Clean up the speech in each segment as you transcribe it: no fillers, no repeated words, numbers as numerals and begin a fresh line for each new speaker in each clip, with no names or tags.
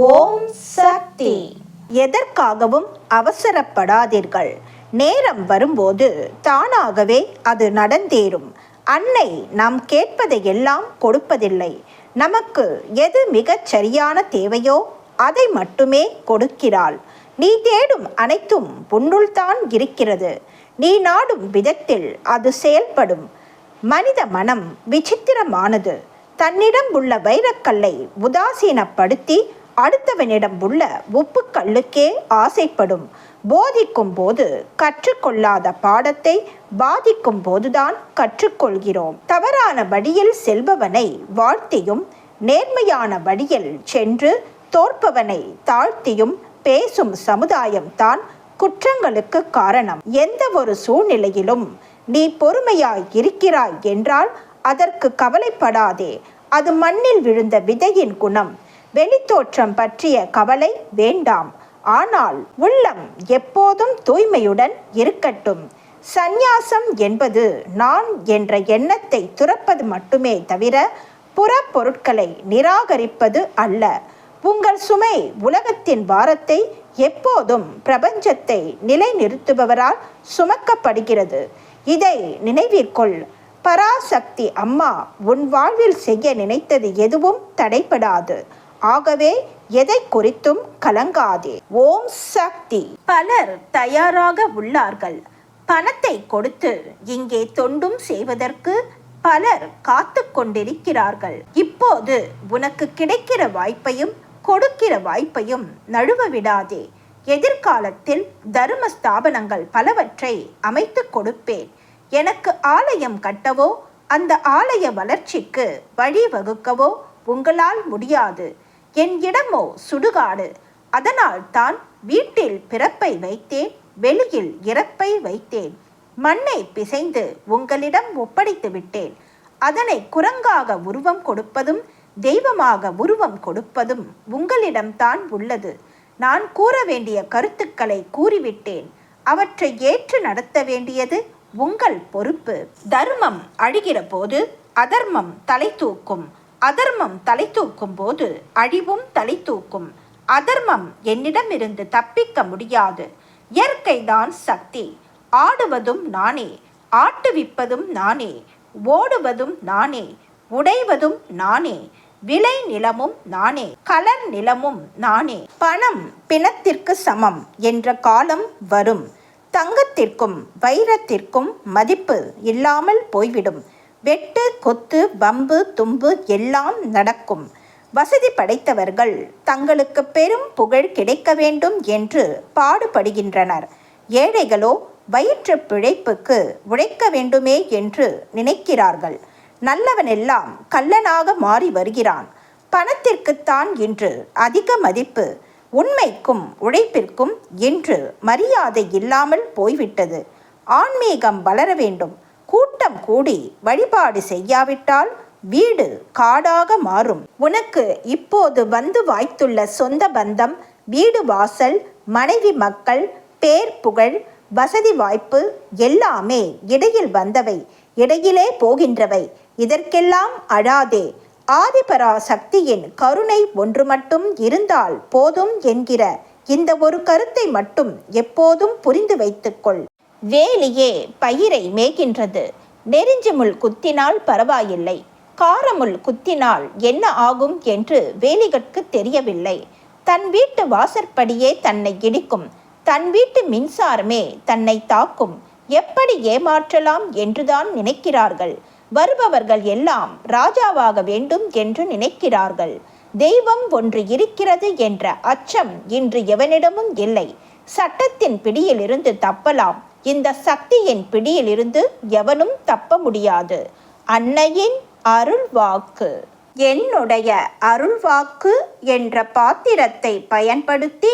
ஓம் சக்தி. எதற்காகவும் அவசரப்படாதீர்கள். நேரம் வரும்போது தானாகவே அது நடந்தேறும். அன்னை நாம் கேட்பதையெல்லாம் கொடுப்பதில்லை. நமக்கு எது மிகச் சரியான தேவையோ அதை மட்டுமே கொடுக்கிறாள். நீ தேடும் அனைத்தும் உன்னுள்தான் இருக்கிறது. நீ நாடும் விதத்தில் அது செயல்படும். மனித மனம் விசித்திரமானது. தன்னிடம் உள்ள வைரக்கல்லை உதாசீனப்படுத்தி அடுத்தவனிடம் உள்ள உப்புக்கல்லுக்கே ஆசைப்படும். போதிக்கும் போது கற்றுக்கொள்ளாத பாடத்தை பாதிக்கும் போதுதான் கற்றுக்கொள்கிறோம். தவறான வழியில் செல்பவனை வாழ்த்தியும் நேர்மையான வழியில் சென்று தோற்பவனை தாழ்த்தியும் பேசும் சமுதாயம்தான் குற்றங்களுக்கு காரணம். எந்த ஒரு சூழ்நிலையிலும் நீ பொறுமையாய் இருக்கிறாய் என்றால் அதற்கு கவலைப்படாதே. அது மண்ணில் விழுந்த விதையின் குணம். வெளித்தோற்றம் பற்றிய கவலை வேண்டாம். ஆனால் உள்ளம் எப்போதும் தூய்மையுடன் இருக்கட்டும். சந்நியாசம் என்பது நான் என்ற எண்ணத்தை துறப்பது மட்டுமே தவிர புற பொருட்களை நிராகரிப்பது அல்ல. உங்கள் சுமை உலகத்தின் பாரத்தை எப்போதும் பிரபஞ்சத்தை நிலைநிறுத்துபவரால் சுமக்கப்படுகிறது. இதை நினைவிற்கொள். பராசக்தி அம்மா உன் வாழ்வில் செய்ய நினைத்தது எதுவும் தடைபடாது. ஆகவே எதை குறித்தும் கலங்காதே. ஓம் சக்தி. பலர் தயாராக உள்ளார்கள். பணத்தை கொடுத்து இங்கே தொண்டும் செய்வதற்கு பலர் காத்து கொண்டிருக்கிறார்கள். இப்போது உனக்கு கிடைக்கிற வாய்ப்பையும் கொடுக்கிற வாய்ப்பையும் நழுவ விடாதே. எதிர்காலத்தில் தர்ம ஸ்தாபனங்கள் பலவற்றை அமைத்து கொடுப்பேன். எனக்கு ஆலயம் கட்டவோ அந்த ஆலய வளர்ச்சிக்கு வழிவகுக்கவோ உங்களால் முடியாது. என் இடமோ சுடுகாடு. அதனால் தான் வீட்டில் பிறப்பை வைத்தேன், வெளியில் இறப்பை வைத்தேன். மண்ணை பிசைந்து உங்களிடம் ஒப்படைத்து விட்டேன். அதனை குரங்காக உருவம் கொடுப்பதும் தெய்வமாக உருவம் கொடுப்பதும் உங்களிடம்தான் உள்ளது. நான் கூற வேண்டிய கருத்துக்களை கூறிவிட்டேன். அவற்றை ஏற்று நடத்த வேண்டியது உங்கள் பொறுப்பு. தர்மம் அழிகிற போது அதர்மம் தலை தூக்கும். அதர்மம் தலை தூக்கும் போது அழிவும் தலை தூக்கும். அதர்மம் என்னிடமிருந்து தப்பிக்க முடியாது. இயற்கைதான் சக்தி. ஆடுவதும் நானே, ஆட்டுவிப்பதும் நானே, ஓடுவதும் நானே, உடைவதும் நானே, விளை நிலமும் நானே, கலர் நிலமும் நானே. பணம் பிணத்திற்கு சமம் என்ற காலம் வரும். தங்கத்திற்கும் வைரத்திற்கும் மதிப்பு இல்லாமல் போய்விடும். வெட்டு கொத்து வம்பு தும்பு எல்லாம் நடக்கும். வசதி படைத்தவர்கள் தங்களுக்கு பெரும் புகழ் கிடைக்க வேண்டும் என்று பாடுபடுகின்றனர். ஏழைகளோ வயிற்று பிழைப்புக்கு உழைக்க வேண்டுமே என்று நினைக்கிறார்கள். நல்லவனெல்லாம் கள்ளனாக மாறி வருகிறான். பணத்திற்குத்தான் இன்று அதிக மதிப்பு. உண்மைக்கும் உழைப்பிற்கும் இன்று மரியாதை இல்லாமல் போய்விட்டது. ஆன்மீகம் வளர வேண்டும். கூட்டம் கூடி வழிபாடு செய்யாவிட்டால் வீடு காடாக மாறும். உனக்கு இப்போது வந்து வாய்த்துள்ள சொந்த பந்தம், வீடு வாசல், மனைவி மக்கள், பேர் புகழ், வசதி வாய்ப்பு எல்லாமே இடையில் வந்தவை, இடையிலே போகின்றவை. இதற்கெல்லாம் அழாதே. ஆதிபராசக்தியின் கருணை ஒன்று மட்டும் இருந்தால் போதும் என்கிற இந்த ஒரு கருத்தை மட்டும் எப்போதும் புரிந்து வைத்துக்கொள். வேலியே பயிரை மேய்கின்றது. நெருஞ்சி முள் குத்தினால் பரவாயில்லை, காரமுள் குத்தினால் என்ன ஆகும் என்று வேலிகட்கு தெரியவில்லை. தன் வீட்டு வாசற்படியே தன்னை இடிக்கும். தன் வீட்டு மின்சாரமே தன்னை தாக்கும். எப்படி ஏமாற்றலாம் என்றுதான் நினைக்கிறார்கள். வருபவர்கள் எல்லாம் ராஜாவாக வேண்டும் என்று நினைக்கிறார்கள். தெய்வம் ஒன்று இருக்கிறது என்ற அச்சம் இன்று எவனிடமும் இல்லை. சட்டத்தின் பிடியிலிருந்து தப்பலாம். இந்த சக்தியின் பிடியிலிருந்து எவனும் தப்ப முடியாது. அன்னையின் அருள்வாக்கு. என்னுடைய அருள்வாக்கு என்ற பாத்திரத்தை பயன்படுத்தி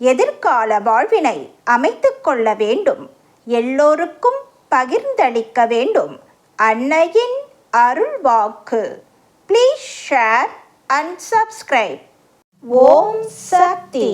எதிர்கால வாழ்வினை அமைத்து கொள்ள வேண்டும். எல்லோருக்கும் பகிர்ந்தளிக்க வேண்டும். அன்னையின் அருள்வாக்கு. Please share and subscribe. Om Sakthi.